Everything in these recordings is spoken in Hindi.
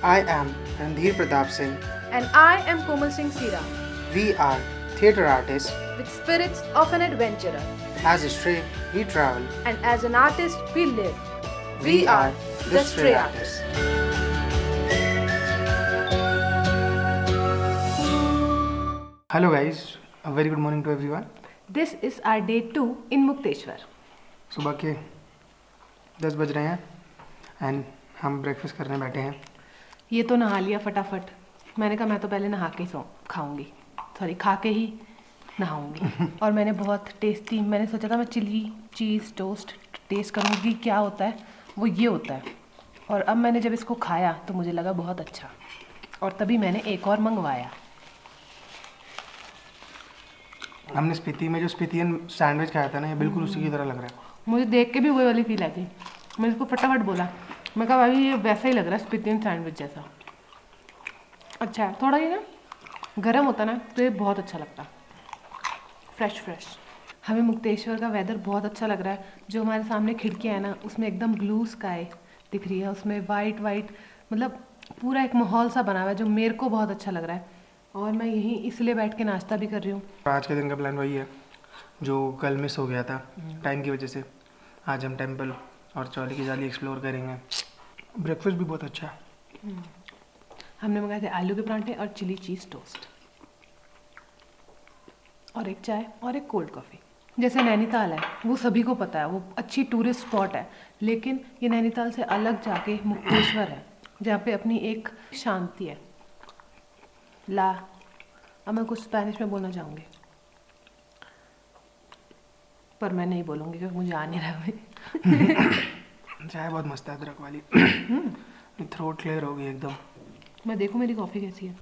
I am Randhir Pratap Singh. And I am Komal Singh Sira, We are theatre artists. with spirits of an adventurer. As a stray, we travel. And as an artist, we live. We are the Stray Artists. Hello guys, a very good morning to everyone. This is our day 2 in Mukteshwar. सुबह के 10 बज रहे हैं एंड हम ब्रेकफास्ट करने बैठे हैं. ये तो नहा लिया फटाफट. मैंने कहा मैं तो पहले नहा के ही खाऊंगी. सॉरी, खा के ही नहाऊंगी. और मैंने बहुत टेस्टी, मैंने सोचा था मैं चिली चीज़ टोस्ट टेस्ट करूँगी क्या होता है. वो ये होता है. और अब मैंने जब इसको खाया तो मुझे लगा बहुत अच्छा. और तभी मैंने एक और मंगवाया. हमने स्पीति में जो स्पीतियन सैंडविच खाया था ना, ये बिल्कुल उसी की तरह लग रहा है. मुझे देख के भी वही वाली फील आती. मैंने इसको फटाफट बोला. मैं कहा भाई ये वैसा ही लग रहा है स्पीतियन सैंडविच जैसा. अच्छा है. थोड़ा ये ना गर्म होता ना तो ये बहुत अच्छा लगता. Fresh fresh. हमें मुक्तेश्वर का वेदर बहुत अच्छा लग रहा है. जो हमारे सामने खिड़कियाँ है ना, उसमें एकदम ब्लू स्काई दिख रही है. उसमें वाइट वाइट मतलब पूरा एक माहौल सा बना हुआ है जो मेरे को बहुत अच्छा लग रहा है. और मैं यहीं इसलिए बैठ के नाश्ता भी कर रही हूँ. आज के दिन का प्लान वही है जो कल मिस हो गया था टाइम की वजह से. आज हम टेंपल और चौली की जाली एक्सप्लोर करेंगे. ब्रेकफास्ट भी बहुत अच्छा है. हमने मंगाए थे आलू के पराठे और चिली चीज़ टोस्ट और एक चाय और एक कोल्ड कॉफ़ी. जैसे नैनीताल है वो सभी को पता है, वो अच्छी टूरिस्ट स्पॉट है. लेकिन ये नैनीताल से अलग जाके मुक्तेश्वर है जहाँ पे अपनी एक शांति है. अब मैं कुछ स्पेनिश में बोलना चाहूँगी पर मैं नहीं बोलूँगी क्योंकि मुझे आ नहीं रहा है. चाय बहुत मस्त है अदरक वाली. थ्रोट क्लियर हो गई एकदम. मैं देखूँ मेरी कॉफ़ी कैसी है.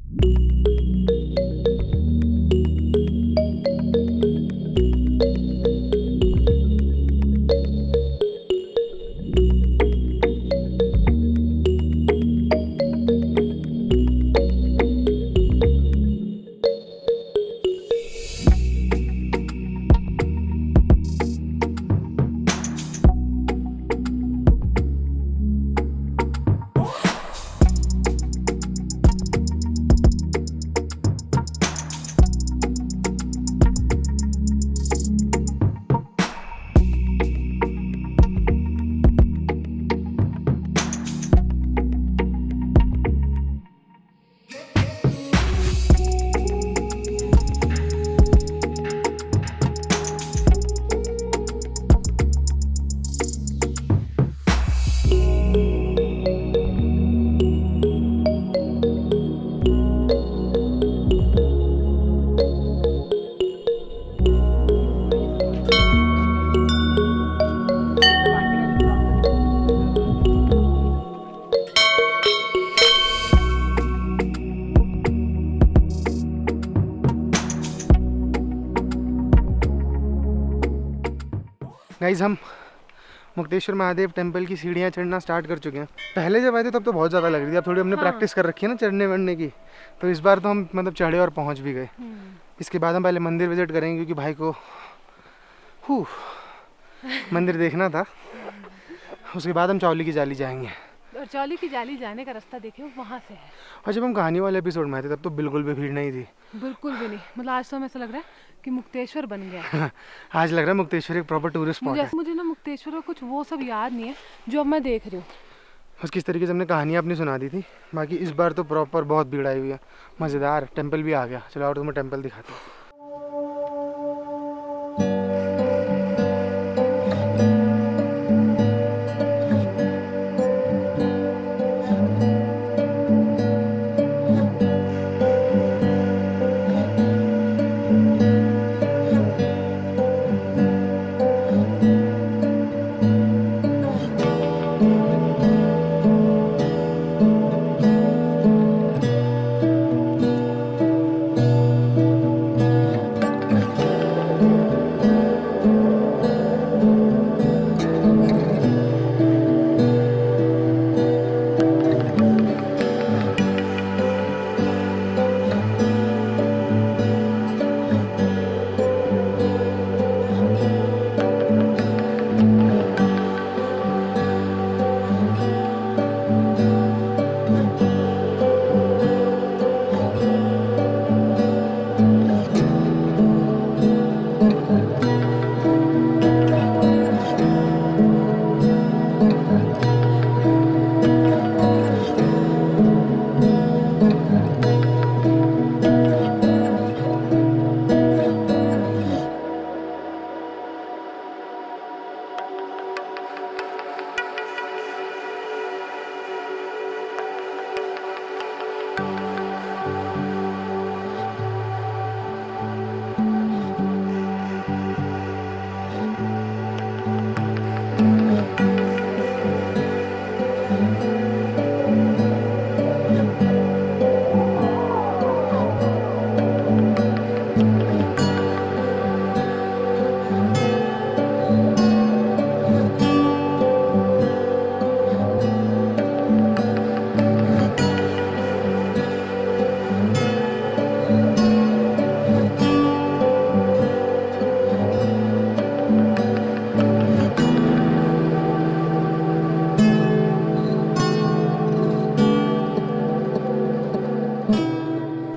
गाइज हम मुक्तेश्वर महादेव टेंपल की सीढ़ियाँ चढ़ना स्टार्ट कर चुके हैं. पहले जब आए थे तब तो बहुत ज़्यादा लग रही थी. अब थोड़ी हमने प्रैक्टिस कर रखी है ना चढ़ने वढ़ने की, तो इस बार तो हम मतलब चढ़े और पहुंच भी गए. इसके बाद हम पहले मंदिर विजिट करेंगे क्योंकि भाई को मंदिर देखना था. उसके बाद हम चौली की जाली जाएंगे. और चौली की जाली जाने का रास्ता देखिए वहाँ से है. और जब हम कहानी वाले एपिसोड में आए थे तब तो बिल्कुल भी भीड़ नहीं थी. बिल्कुल भी नहीं. मतलब आज तो हमें ऐसा लग रहा है कि मुक्तेश्वर बन गया. आज लग रहा है मुक्तेश्वर एक प्रॉपर टूरिस्ट स्पॉट है. मुझे ना मुक्तेश्वर का कुछ वो सब याद नहीं है जो अब मैं देख रही हूँ. बस किस तरीके से हमने कहानियाँ अपनी सुना दी थी. बाकी इस बार तो प्रॉपर बहुत भीड़ आई हुई है. मज़ेदार. टेंपल भी आ गया. चलो और तुम्हें टेंपल दिखाते हैं.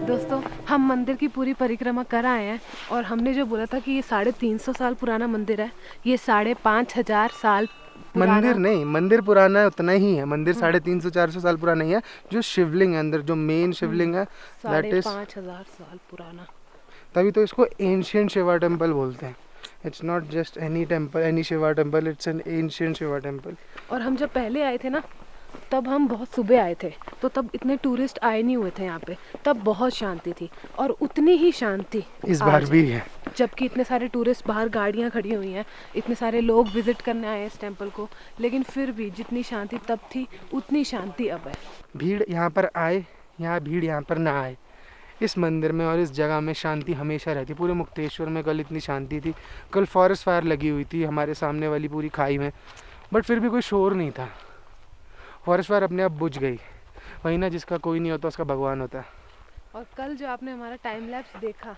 दोस्तों हम मंदिर की पूरी परिक्रमा कर आए हैं और हमने जो बोला था कि ये 350 साल पुराना मंदिर है, ये 5500 साल पुराना। मंदिर नहीं, मंदिर पुराना है उतना ही है। मंदिर 350-400 साल पुराना ही है। जो शिवलिंग है अंदर, जो मेन शिवलिंग है, दैट इज 5500 साल पुराना। तभी तो इसको एंशियंट शिवा टेम्पल बोलते हैं। It's not just any temple, any Shiva temple, it's an ancient Shiva temple. और हम जब पहले आए थे ना, तब हम बहुत सुबह आए थे, तो तब इतने टूरिस्ट आए नहीं हुए थे यहाँ पे, तब बहुत शांति थी और उतनी ही शांति इस बार भी है। जबकि इतने सारे टूरिस्ट बाहर गाड़ियाँ खड़ी हुई हैं, इतने सारे लोग विजिट करने आए हैं इस टेम्पल को, लेकिन फिर भी जितनी शांति तब थी उतनी शांति अब है। भीड़ यहाँ पर आए, यहाँ भीड़ यहाँ पर ना आए। इस मंदिर में और इस जगह में शांति हमेशा रहती। पूरे मुक्तेश्वर में कल इतनी शांति थी। कल फॉरेस्ट फायर लगी हुई थी हमारे सामने वाली पूरी खाई में, बट फिर भी कोई शोर नहीं था। फॉरेस्ट फायर अपने आप बुझ गई। वही ना, जिसका कोई नहीं होता उसका भगवान होता है। और कल जो आपने हमारा टाइम लैप्स देखा,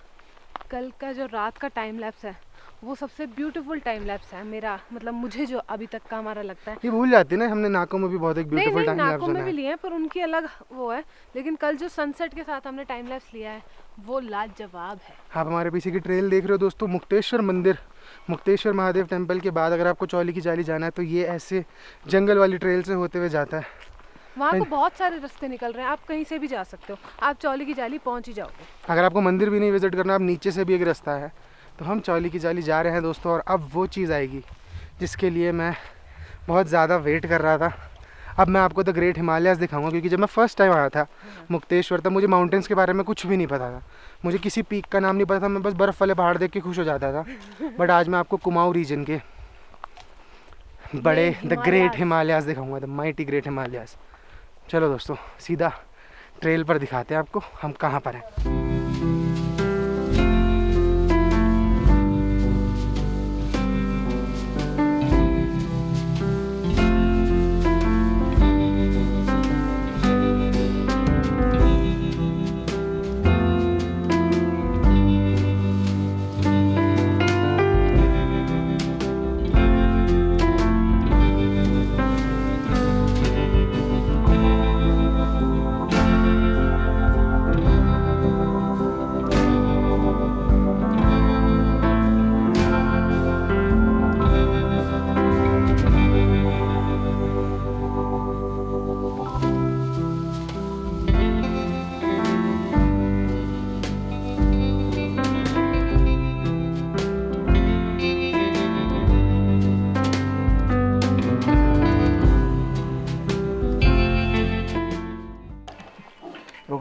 कल का जो रात का टाइम लैप्स है, वो सबसे ब्यूटीफुल टाइम लैप्स है मेरा, मतलब मुझे जो अभी तक का हमारा लगता है। ये भूल जाती है ना, हमने नाकों में भी बहुत एक ब्यूटीफुल टाइम लैप्स नाकों में भी बनाया। लिए हैं पर उनकी अलग वो है, लेकिन कल जो सनसेट के साथ हमने टाइम लैप्स लिया है वो लाजवाब है। आप हमारे पीछे की ट्रेल देख रहे हो दोस्तों, मुक्तेश्वर मंदिर, मुक्तेश्वर महादेव टेम्पल के बाद अगर आपको चौली की जाली जाना है तो ये ऐसे जंगल वाली ट्रेल से होते हुए जाता है। वहाँ को बहुत सारे रास्ते निकल रहे हैं, आप कहीं से भी जा सकते हो, आप चौली की जाली पहुँच ही जाओगे। अगर आपको मंदिर भी नहीं विजिट करना, आप नीचे से भी एक रास्ता है। तो हम चौली की जाली जा रहे हैं दोस्तों, और अब वो चीज़ आएगी जिसके लिए मैं बहुत ज़्यादा वेट कर रहा था। अब मैं आपको द ग्रेट हिमालयाज़ दिखाऊंगा, क्योंकि जब मैं फर्स्ट टाइम आया था मुक्तेश्वर तब मुझे माउंटेन्स के बारे में कुछ भी नहीं पता था। मुझे किसी पीक का नाम नहीं पता था, मैं बस बर्फ़ वाले पहाड़ देख के खुश हो जाता था। बट आज मैं आपको कुमाऊँ रीजन के बड़े द ग्रेट हिमालयाज़ दिखाऊंगा, द माइटी ग्रेट हिमालयाज़। चलो दोस्तों, सीधा ट्रेल पर दिखाते हैं आपको हम कहाँ पर हैं।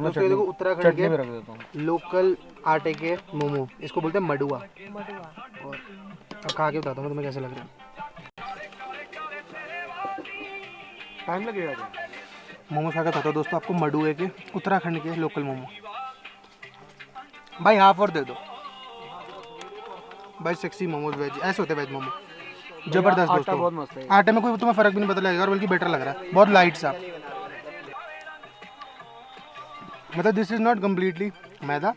दोस्तों ये देखो उत्तराखंड के लोकल आटे के मोमो, इसको बोलते हैं मडुआ। और अब खा के बताता हूँ तुम्हें कैसे लग रहा है। टाइम लगेगा। मोमो खा के बताता हूँ दोस्तों आपको, मडुए के, उत्तराखंड के लोकल मोमो। भाई हाफ और दे दो भाई। सेक्सी मोमोज वेज, ऐसे होते हैं वेज मोमो, जबरदस्त दोस्तों। बहुत मस्त है। आटे में कोई तुम्हें फर्क भी नहीं पता लगेगा, और बल्कि बेटर लग रहा है, बहुत लाइट सा। मतलब this is not completely maida,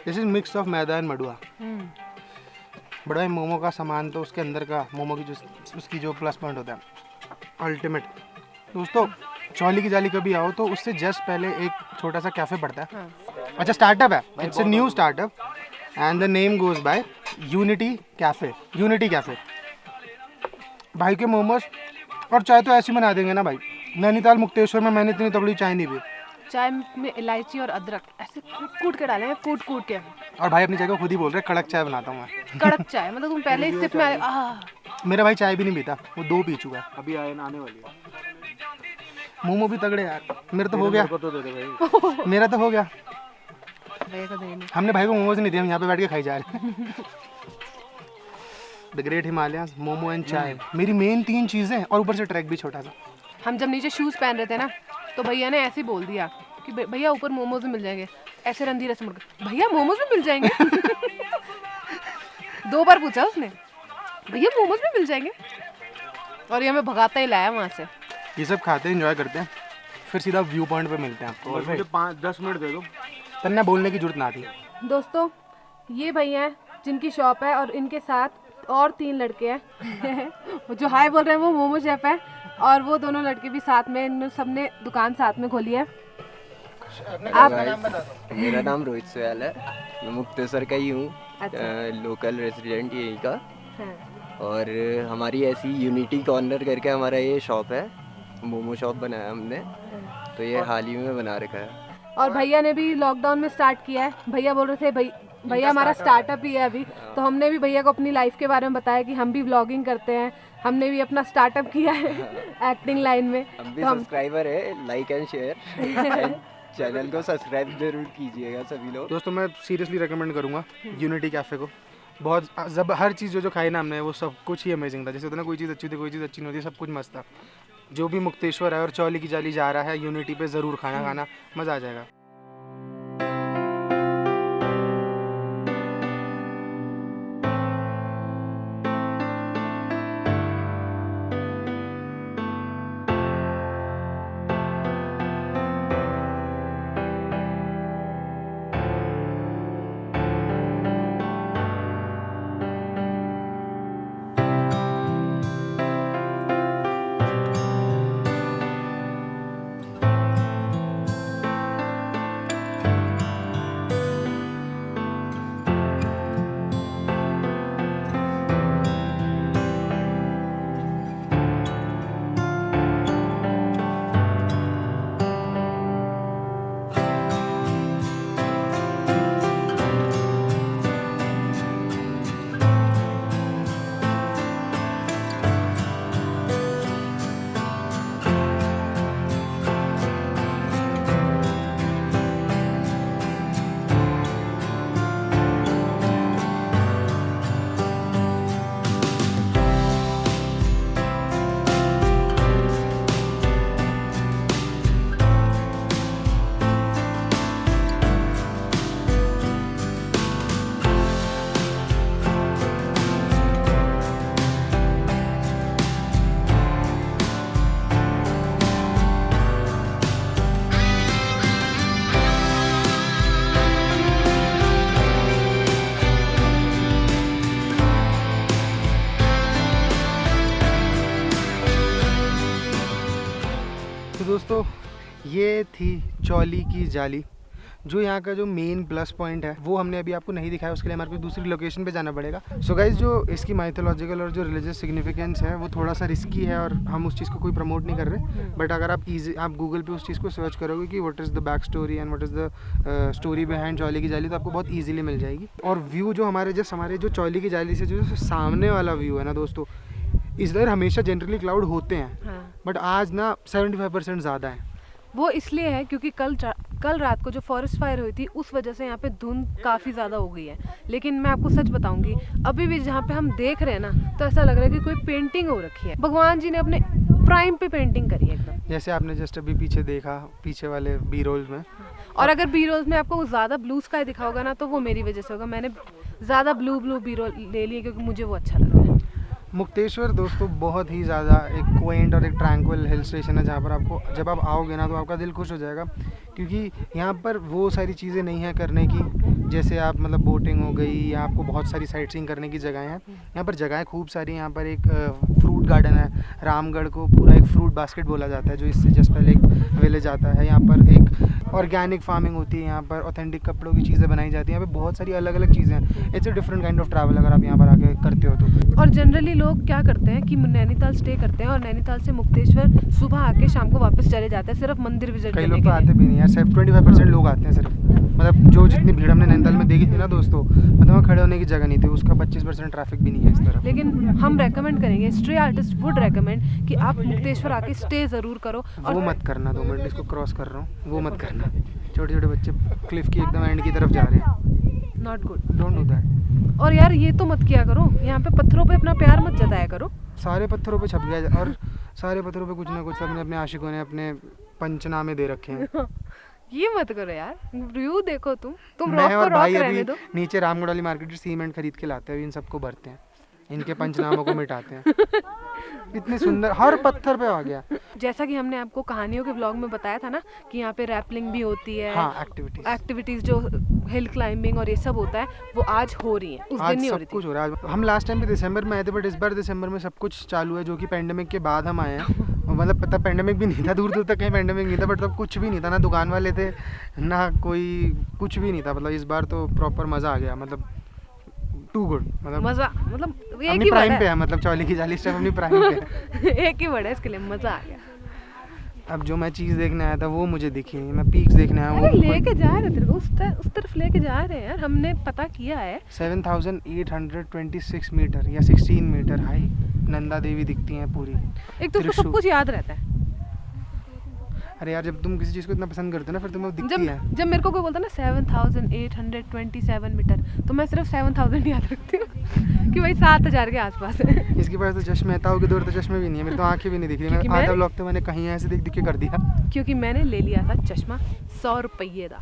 this is mix of maida and madua. But भाई मोमो का सामान तो उसके अंदर का, मोमो की जो उसकी जो प्लस पॉइंट होता है अल्टीमेट। दोस्तों चौली की जाली कभी आओ तो उससे जस्ट पहले एक छोटा सा कैफ़े पड़ता है। अच्छा स्टार्टअप है, it's a new startup and the name goes by unity cafe. Unity cafe भाई के मोमोज और चाय तो ऐसी बना देंगे ना भाई। नैनीताल मुक्तेश्वर में मैंने इतनी तगड़ी चाय नहीं पी। चाय में इलायची और अदरक ऐसे कूट के डाले हैं, कूट के। और भाई अपनी चाय को खुद ही बोल रहे कड़क चाय बनाता हूँ मैं। कड़क चाय मतलब तुम पहले ही सिप में मेरा भाई चाय भी नहीं पीता, वो 2 पी चुका है। अभी आने वाली है। मोमो भी तगड़े यार, मेरा तो हो गया। मेरा तो हो गया। हमने भाई को मोमोज नहीं दिए, हम यहाँ पे बैठ के खाई जा रहे हैं। The great Himalayas, momo and चाय, मेरी मेन 3 चीज़ें हैं, और ऊपर से ट्रैक भी छोटा सा। हम जब नीचे शूज़ पहन रहे थे ना, तो भैया ने ऐसे ही बोल दिया कि भैया ऊपर मोमोज भी मिल जाएंगे। ऐसे रणधीर ऐसे मुड़ के, भैया मोमोज भी मिल जाएंगे। 2 बार पूछा उसने, भैया मोमोज भी मिल जाएंगे, और ये हमें भगाता ही लाया वहाँ से। ये सब खाते हैं, एंजॉय करते हैं, फिर सीधा व्यू पॉइंट पे मिलते हैं आपको। और मुझे 5-10 मिनट दे दो। तन्ने बोलने की जरूरत ना थी। दोस्तों, ये भैया हैं जिनकी शॉप है, और इनके साथ और 3 लड़के हैं। जो हाय बोल रहे हैं वो मोमो शेफ है, और वो दोनों लड़के भी साथ में, इन सबने दुकान साथ में खोली है। आप मेरा नाम रोहित सोयाल है, मैं मुक्तेश्वर का ही हूँ, लोकल रेसिडेंट यहीं का। और हमारी ऐसी यूनिटी कॉर्नर करके हमारा ये शॉप है, मोमो शॉप बनाया हमने, तो ये हाल ही में बना रखा है। और भैया ने भी लॉकडाउन में स्टार्ट किया है। भैया बोल रहे थे भैया हमारा स्टार्टअप ही है अभी, तो हमने भी भैया को अपनी लाइफ के बारे में बताया कि हम भी व्लॉगिंग करते हैं, हमने भी अपना स्टार्टअप किया है एक्टिंग लाइन में। हम भी सब्सक्राइबर है, लाइक एंड शेयर चैनल को सब्सक्राइब जरूर कीजिएगा सभी लोग। दोस्तों मैं सीरियसली रेकमेंड करूँगा यूनिटी कैफ़े को। बहुत जब हर चीज़ जो खाई ना हमने, वो सब कुछ ही अमेजिंग था। जैसे होता ना, कोई चीज़ अच्छी थी, कोई चीज़ अच्छी नहीं होती, सब कुछ मस्त था। जो भी मुक्तेश्वर है और चौली की जाली जा रहा है, यूनिटी पे ज़रूर खाना मज़ा आ जाएगा। दोस्तों ये थी चौली की जाली। जो यहाँ का जो मेन प्लस पॉइंट है वो हमने अभी आपको नहीं दिखाया, उसके लिए हमारे को दूसरी लोकेशन पे जाना पड़ेगा। सो गाइज, जो इसकी माइथोलॉजिकल और जो रिलीजियस सिग्निफिकेंस है वो थोड़ा सा रिस्की है, और हम उस चीज़ को कोई प्रमोट नहीं कर रहे। बट अगर आप गूगल पे उस चीज़ को सर्च करोगे कि what is the back story and what is the story behind Chauli ki Jali, तो आपको बहुत ईजिली मिल जाएगी। और व्यू जो हमारे जो चौली की जाली से जो सामने वाला व्यू है ना दोस्तों, इधर हमेशा जनरली क्लाउड होते हैं, बट आज ना 75% ज़्यादा है। वो इसलिए है क्योंकि कल रात को जो फॉरेस्ट फायर हुई थी, उस वजह से यहाँ पे धुंध काफ़ी ज़्यादा हो गई है। लेकिन मैं आपको सच बताऊंगी, अभी भी जहाँ पे हम देख रहे हैं ना, तो ऐसा लग रहा है कि कोई पेंटिंग हो रखी है। भगवान जी ने अपने प्राइम पे पेंटिंग करी है एकदम, जैसे आपने जस्ट अभी पीछे देखा, पीछे वाले बी रोल्स में। और अगर बी रोल्स में आपको ज़्यादा ब्लू स्काई दिखा होगा ना, तो वो मेरी वजह से होगा। मैंने ज़्यादा ब्लू बी रोल ले लिए क्योंकि मुझे वो अच्छा लग रहा है। मुक्तेश्वर दोस्तों बहुत ही ज़्यादा एक क्वाइंट और एक ट्रैंक्विल हिल स्टेशन है, जहाँ पर आपको जब आप आओगे ना तो आपका दिल खुश हो जाएगा, क्योंकि यहाँ पर वो सारी चीज़ें नहीं हैं करने की, जैसे आप मतलब बोटिंग हो गई या आपको बहुत सारी साइट सीइंग करने की जगहें हैं। यहाँ पर जगहें खूब सारी, यहाँ पर एक फ्रूट गार्डन है, रामगढ़ को पूरा एक फ्रूट बास्केट बोला जाता है, जो इससे जस्ट पहले एक विलेज आता है। यहाँ पर एक ऑर्गेनिक फार्मिंग होती है, यहाँ पर ऑथेंटिक कपड़ों की चीज़ें बनाई जाती हैं, यहाँ पे बहुत सारी अलग अलग चीज़ें हैं। It's a different kind of travel अगर आप यहाँ पर आके करते हो तो। और जनरली लोग क्या करते हैं कि नैनीताल स्टे करते हैं, और नैनीताल से मुक्तेश्वर सुबह आके शाम को वापस चले जाते हैं, सिर्फ मंदिर विजिट करने के लिए। कई लोग तो आते भी नहीं यार, सिर्फ 25% लोग आते हैं सिर्फ। मतलब जो जितनी भीड़ हमने नैनीताल में देखी थी ना दोस्तों, मतलब वहाँ खड़े होने की जगह नहीं थी, उसका 25% ट्रैफिक भी नहीं है इस तरफ। लेकिन हम रेकमेंड करेंगे, स्टे आर्टिस्ट वुड रेकमेंड कि आप मुक्तेश्वर आके स्टे ज़रूर करो। और वो मत करना, 2 मिनट इसको क्रॉस कर रहा हूँ, वो मत करना। छोटे छोटे बच्चे क्लिफ की एकदम एंड की तरफ जा रहे हैं। Not good. Don't do that. और यार ये तो मत किया करो, यहाँ पे पत्थरों पे अपना प्यार मत जताया करो। सारे पत्थरों पे छप गया, और सारे पत्थरों पे कुछ ना कुछ सबने अपने आशिकों ने अपने पंचनामे दे रखे हैं। ये मत करो यार, व्यू देखो तुम मैं रॉक को और रॉक भाई रहने अभी दो। नीचे रामगढ़ वाली मार्केट से सीमेंट खरीद के लाते हैं, इन सबको भरते हैं, इनके पंचनामों को मिटाते हैं। इतने सुंदर हर पत्थर पे आ गया। जैसा कि हमने आपको कहानियों के ब्लॉग में बताया था ना कि यहाँ पे रैपलिंग भी होती है, हाँ, एक्टिविटीज जो हिल क्लाइंबिंग और ये सब होता है वो आज हो रही है, उस आज दिन नहीं हो सब रही थी। कुछ हो रहा है। हम लास्ट टाइम भी दिसंबर में आए थे, बट इस बार दिसंबर में सब कुछ चालू है, जो कि पेंडेमिक के बाद हम आए हैं। मतलब पता पेंडेमिक भी नहीं था, दूर दूर तक कहीं पेंडेमिक नहीं था, बट तब कुछ भी नहीं था, ना दुकान वाले थे ना कोई, कुछ भी नहीं था। मतलब इस बार तो प्रॉपर मज़ा आ गया, मतलब टू गुड। मतलब मजा, मतलब एक अपनी ही प्राइम वर्ड पे है, मतलब 40 टाइम अपनी प्राइम पे है। है। एक ही वर्ड है इसके लिए, मजा आ गया। अब जो मैं चीज़ देखने आया था वो मुझे दिखी नहीं, मैं पीक्स देखने आया अरे हूँ। लेके जा रहे तेरे को उस तरफ लेके जा रहे हैं यार, हमने पता किया है। 7826 मीटर या 16 मीटर हाई नंदा देवी दिखती हैं पूरी। एक तो उसको सब त्रिशूल। कुछ याद रहता है। अरे यार, जब तुम किसी चीज़ को इतना पसंद करते हो ना, फिर तुम्हें वो दिखती है। जब मेरे को कोई बोलता है ना 7827 मीटर, तो मैं सिर्फ 7000 याद रखती हूँ कि भाई 7000 के आसपास है। इसके पास तो चश्मे है, ताऊ के दौर तो चश्मे भी नहीं है, मेरी तो आंखें भी नहीं दिख रही। क्योंकि मैं आधा मैं- ब्लॉग तो मैंने कहीं ऐसे दिख दिख के कर दिया। क्योंकि मैंने ले लिया था चश्मा 100 रुपये का।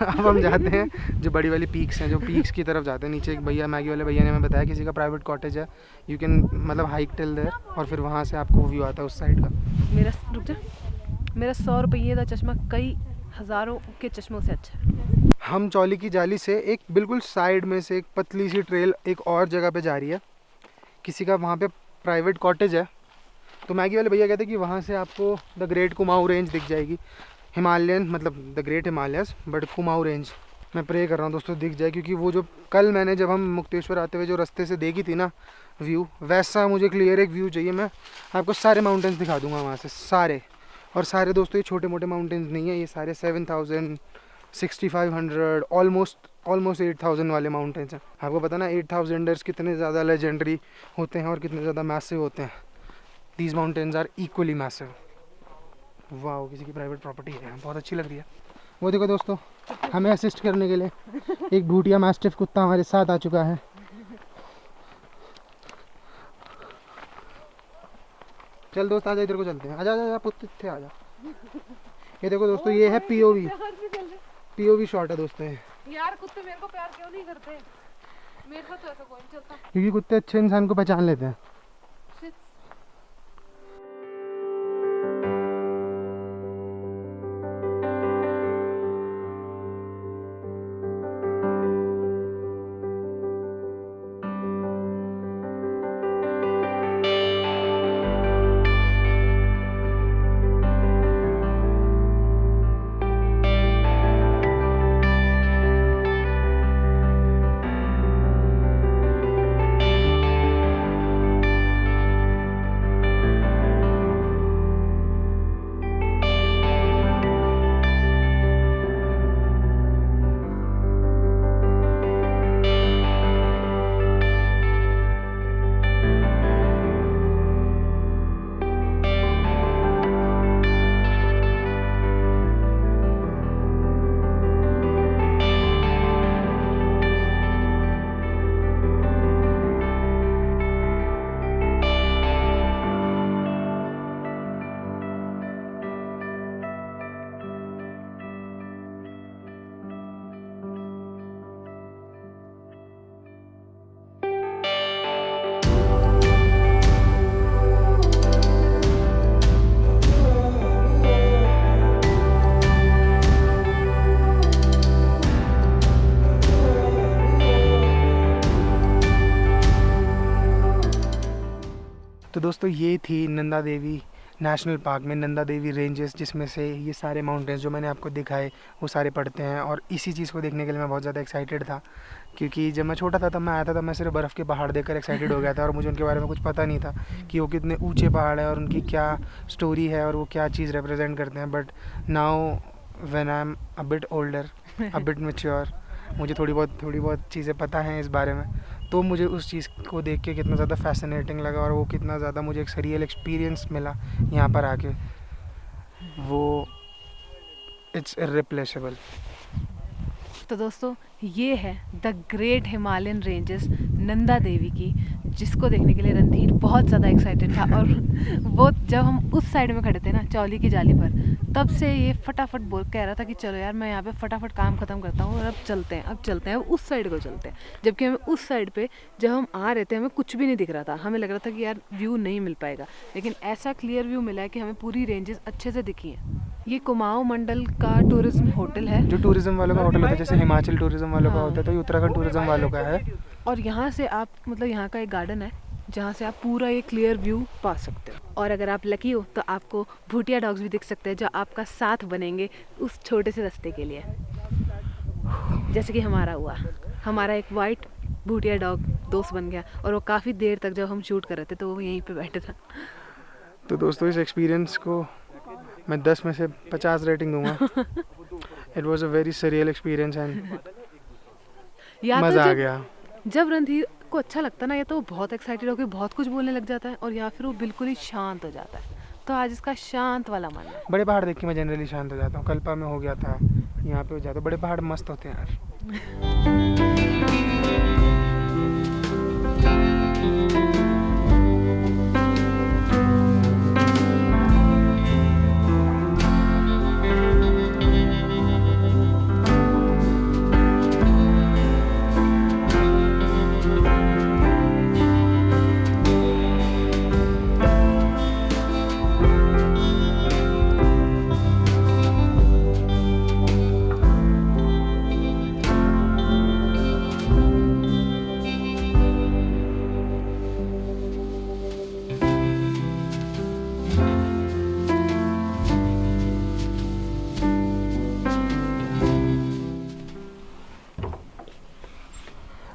अब हम जाते हैं जो बड़ी वाली पीक्स हैं, जो पीक्स की तरफ जाते हैं। नीचे एक भैया, मैगी वाले भैया ने हमें बताया किसी का प्राइवेट कॉटेज है, यू कैन मतलब हाइक टिल देयर, और फिर वहाँ से आपको व्यू आता है उस साइड का। मेरा रुक जा, मेरा 100 रुपये का चश्मा कई हज़ारों के चश्मों से अच्छा है। हम चौली की जाली से एक बिल्कुल साइड में से एक पतली सी ट्रेल एक और जगह पे जा रही है, किसी का वहाँ पे प्राइवेट कॉटेज है। तो मैगी वाले भैया कहते हैं कि वहाँ से आपको द ग्रेट कुमाऊँ रेंज दिख जाएगी, हिमालयन, मतलब the great Himalayas, but Kumaon range. मैं प्रे कर रहा हूँ दोस्तों दिख जाए, क्योंकि वो जो कल मैंने जब हम मुक्तेश्वर आते हुए जो रास्ते से देखी थी ना व्यू, वैसा मुझे क्लियर एक व्यू चाहिए। मैं आपको सारे माउंटेन्स दिखा दूंगा वहाँ से, सारे। और सारे दोस्तों ये छोटे मोटे माउंटेन्स नहीं है, ये सारे 7000, 6500, ऑलमोस्ट 8000 वाले माउंटेन्स हैं। आपको पता ना 8000ers कितने ज़्यादा लेजेंडरी होते हैं और कितने ज़्यादा मैसिव होते हैं। These mountains are equally massive. वाह, किसी की प्राइवेट प्रॉपर्टी है, बहुत अच्छी लग रही है। वो देखो दोस्तों, हमें असिस्ट करने के लिए एक भूटिया मैस्टिफ कुत्ता हमारे साथ आ चुका है। चल दोस्त आजा, इधर को चलते हैं। आजा आजा पुत्र, इत्थे आजा। ये देखो दोस्तों, ये है पीओवी शॉट है दोस्तों ये। यार कुत्ते मेरे को प्यार क्यों नहीं करते? मेरे साथ तो ऐसा कोई नहीं चलता। क्योंकि कुत्ते अच्छे इंसान को पहचान लेते हैं। तो दोस्तों ये थी नंदा देवी नेशनल पार्क में नंदा देवी रेंजेस, जिसमें से ये सारे माउंटेन्स जो मैंने आपको दिखाए वो सारे पड़ते हैं। और इसी चीज़ को देखने के लिए मैं बहुत ज़्यादा एक्साइटेड था, क्योंकि जब मैं छोटा था तब मैं आया था, तब मैं सिर्फ बर्फ़ के पहाड़ देखकर एक्साइटेड हो गया था और मुझे उनके बारे में कुछ पता नहीं था कि वो कितने ऊंचे पहाड़ हैं और उनकी क्या स्टोरी है और वो क्या चीज़ रिप्रेजेंट करते हैं। But now when I am a bit older, a bit mature, मुझे थोड़ी बहुत चीज़ें पता हैं इस बारे में, तो मुझे उस चीज़ को देख के कितना ज़्यादा फैसिनेटिंग लगा और वो कितना ज़्यादा मुझे एक सरियल एक्सपीरियंस मिला यहाँ पर आके, वो इट्स इर्रिप्लेसेबल। तो दोस्तों ये है the great Himalayan ranges Nanda Devi की, जिसको देखने के लिए रणधीर बहुत ज़्यादा एक्साइटेड था। और वो जब हम उस साइड में खड़े थे ना चौली की जाली पर, तब से ये फटाफट कह रहा था कि चलो यार मैं यहाँ पे फटाफट काम ख़त्म करता हूँ और अब चलते हैं अब उस साइड को चलते हैं। जबकि हमें उस साइड पे जब हम आ रहे थे हमें कुछ भी नहीं दिख रहा था, हमें लग रहा था कि यार व्यू नहीं मिल पाएगा, लेकिन ऐसा क्लियर व्यू मिला है कि हमें पूरी रेंजेस अच्छे से दिखी हैं। ये कुमाऊं मंडल का टूरिज्म होटल है, जो टूरिज्म वालों का होटल होता है, जैसे हिमाचल टूरिज्म वालों का होता है, तो ये उत्तराखंड टूरिज्म वालों का है। और यहाँ से आप मतलब यहाँ का एक गार्डन है जहाँ से आप पूरा ये क्लियर व्यू पा सकते हो। और अगर आप लकी हो तो आपको भूटिया डॉग्स भी दिख सकते हैं जो आपका साथ बनेंगे उस छोटे से रास्ते के लिए, जैसे कि हमारा हुआ। हमारा एक वाइट भूटिया डॉग दोस्त बन गया और वो काफ़ी देर तक जब हम शूट कर रहे थे तो वो यहीं पे बैठे था। तो दोस्तों इस एक्सपीरियंस को मैं 10 में से 50 रेटिंग दूंगा। It was a very surreal experience and मज़ा आ गया। जब रणधीर को अच्छा लगता ना, या तो वो बहुत एक्साइटेड होकर बहुत कुछ बोलने लग जाता है, और या फिर वो बिल्कुल ही शांत हो जाता है। तो आज इसका शांत वाला मन है। बड़े पहाड़ देख के मैं जनरली शांत हो जाता हूँ। कल्पा में हो गया था, यहाँ पे हो जाता हूँ। बड़े पहाड़ मस्त होते हैं यार।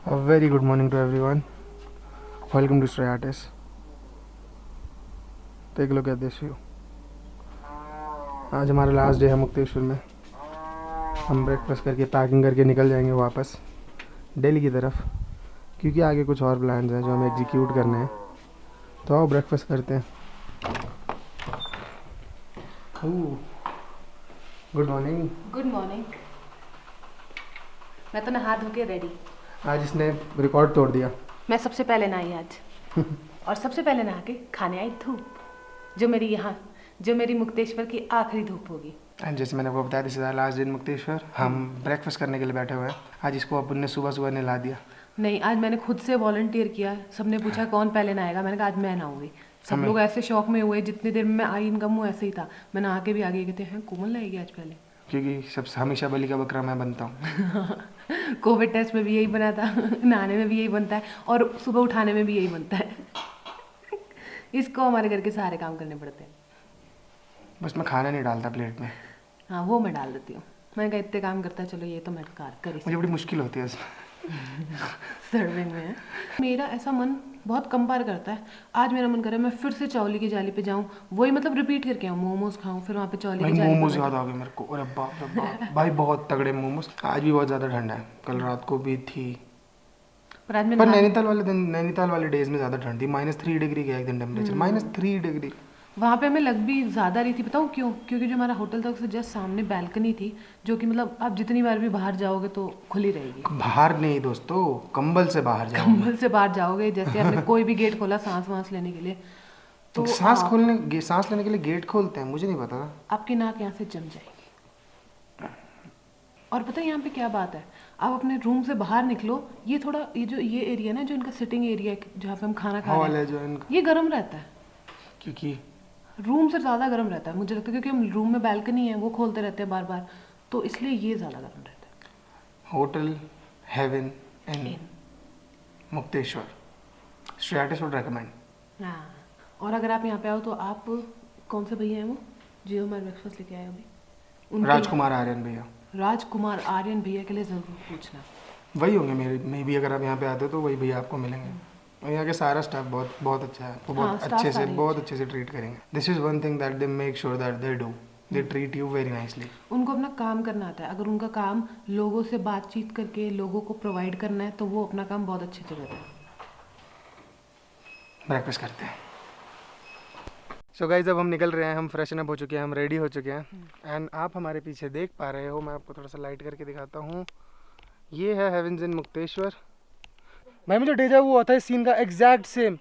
A very good morning to everyone. Welcome to Strayatis. Take a look at this view. आज हमारा लास्ट डे है मुक्तेश्वर में। हम ब्रेकफास्ट करके पैकिंग करके निकल जाएंगे वापस दिल्ली की तरफ, क्योंकि आगे कुछ और प्लान्स हैं जो हमें एग्जीक्यूट करने हैं। तो आओ ब्रेकफास्ट करते हैं। Good morning. Good morning. मैं तो नहा धो के रेडी। आज इसने रिकॉर्ड तोड़ दिया। मैं सबसे पहले नहाई आज और सबसे पहले नहा के खाने आई धूप, जो मेरी मुक्तेश्वर की आखिरी धूप होगी। एंड जैसे मैंने आपको बताया, this is our last day in Mukteshwar. हम ब्रेकफास्ट करने के लिए बैठे हुए हैं। आज इसको अपन ने सुबह सुबह नहला दिया। नहीं, आज मैंने खुद से वॉलंटियर किया। सबने पूछा कौन पहले नहाएगा, मैंने कहा आज मैं नहाऊंगी। सब लोग ऐसे शौक में हुए, जितनी देर में मैं आई इनकम हूँ ऐसे ही था। मैं नहा के भी आगे कहते हैं कोमल नहाएगी आज पहले, क्योंकि सब हमेशा बलि का बकरा मैं बनता हूँ। कोविड टेस्ट में भी यही बना था, नहाने में भी यही बनता है और सुबह उठाने में भी यही बनता है। इसको हमारे घर के सारे काम करने पड़ते हैं। बस मैं खाना नहीं डालता प्लेट में। हाँ, वो मैं डाल देती हूँ। मैंने कहा इतने काम करता है, चलो ये तो मैं कर ही मुझे बड़ी मुश्किल होती है उसमें। सर्विंग में है। मेरा ऐसा मन बहुत कम बार करता है। आज मेरा मन कर रहा है मैं फिर से चौली की जाली पे जाऊँ, वही मतलब रिपीट करके आऊँ, मोमोज खाऊँ, फिर वहाँ पे चौली की जाली। मोमोज याद आ गए मेरे को। अरे बाप रे बाप भाई, बहुत तगड़े मोमोज। आज भी बहुत ज़्यादा ठंड है, कल रात को भी थी। पर आज पर नैनीताल वाले डेज में ज़्यादा ठंड थी। -3 डिग्री गया एक दिन टेम्परेचर, -3 डिग्री। वहाँ पे हमें लग भी ज़्यादा रही थी। बताऊँ क्यों? क्योंकि जो हमारा होटल था उससे जस्ट सामने बैल्कनी थी, जो कि मतलब आप जितनी बार भी बाहर जाओगे तो खुली रहेगी। बाहर नहीं दोस्तों, कंबल से बाहर जाओगे। कंबल से बाहर जाओगे, जैसे आपने कोई भी गेट खोला सांस वांस लेने के लिए, तो सांस लेने के लिए गेट खोलते हैं? मुझे नहीं पता। आपकी नाक यहाँ से जम जाएगी। और पता है यहाँ पे क्या बात है, आप अपने रूम से बाहर निकलो, ये थोड़ा ये एरिया ना, जो इनका सिटिंग एरिया है जहाँ पे हम खाना खा रहे हैं, ये गर्म रहता है। क्योंकि रूम से ज़्यादा गर्म रहता है मुझे लगता है, क्योंकि हम रूम में बैल्कनी है वो खोलते रहते हैं बार बार, तो इसलिए ये ज़्यादा गर्म रहता है। होटल हेवन इन मुक्तेश्वर, स्ट्रेयाटिस वुड रेकमेंड। हाँ, और अगर आप यहाँ पे आओ तो आप, कौन से भैया हैं वो जो हमारे ब्रेकफास्ट लेके आए अभी? राजकुमार आर्यन भैया। राजकुमार आर्यन भैया के लिए ज़रूर पूछना। वही होंगे मे भी, अगर आप यहाँ पे आते हो तो वही भैया आपको मिलेंगे। और यहाँ के सारा स्टाफ बहुत अच्छा है, वो बहुत अच्छे से ट्रीट करेंगे। This is one thing that they make sure that they treat you very nicely. उनको अपना काम करना आता है। अगर उनका काम लोगों से बातचीत करके लोगों को प्रोवाइड करना है तो वो अपना काम बहुत अच्छे से करते हैं। ब्रेकफास्ट करते हैं। सो गाइस, अब हम निकल रहे हैं। हम फ्रेशन अप हो चुके हैं, हम रेडी हो चुके हैं। एंड आप हमारे पीछे देख पा रहे हो, मैं आपको थोड़ा सा लाइट करके दिखाता हूँ। ये है हेवंस इन मुक्तेश्वर। भाई मुझे डेजा वो हुआ था इस सीन का एग्जैक्ट सेम।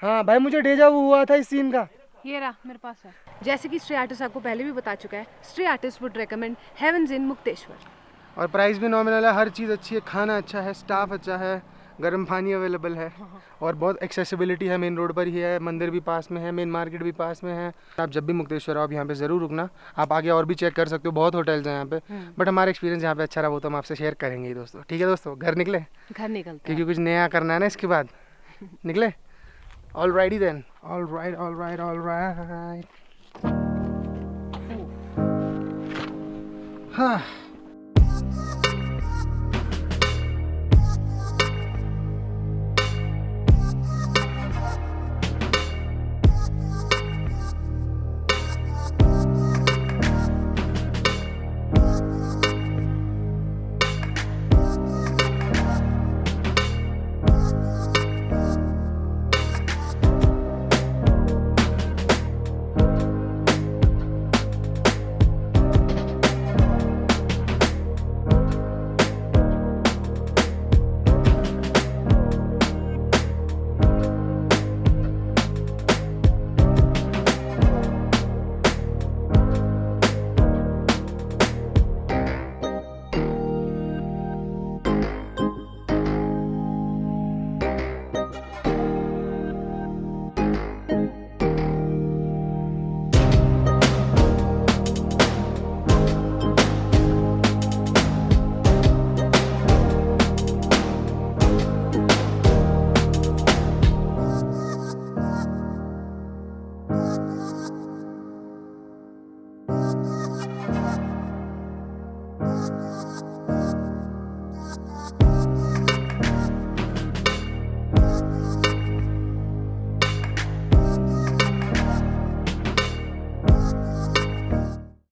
हाँ भाई मुझे डेजा वो हुआ था इस सीन का। ये रहा मेरे पास है। जैसे कि स्ट्रे आर्टिस्ट आपको पहले भी बता चुका है, stray artist would recommend heavens in Mukteshwar. और प्राइस भी नॉमिनल है, हर चीज़ अच्छी है, खाना अच्छा है, स्टाफ अच्छा है, गर्म पानी अवेलेबल है और बहुत एक्सेसिबिलिटी है। मेन रोड पर ही है, मंदिर भी पास में है, मेन मार्केट भी पास में है। आप जब भी मुक्तेश्वर आओ आप यहाँ पे ज़रूर रुकना। आप आगे और भी चेक कर सकते हो, बहुत होटल्स हैं यहाँ पे, बट हमारा एक्सपीरियंस यहाँ पे अच्छा रहा वो तो हम आपसे शेयर करेंगे ही दोस्तों। ठीक है दोस्तों, घर निकले घर निकलते क्योंकि कुछ नया करना है ना इसके बाद। निकले? All righty then, all right all right all right. हाँ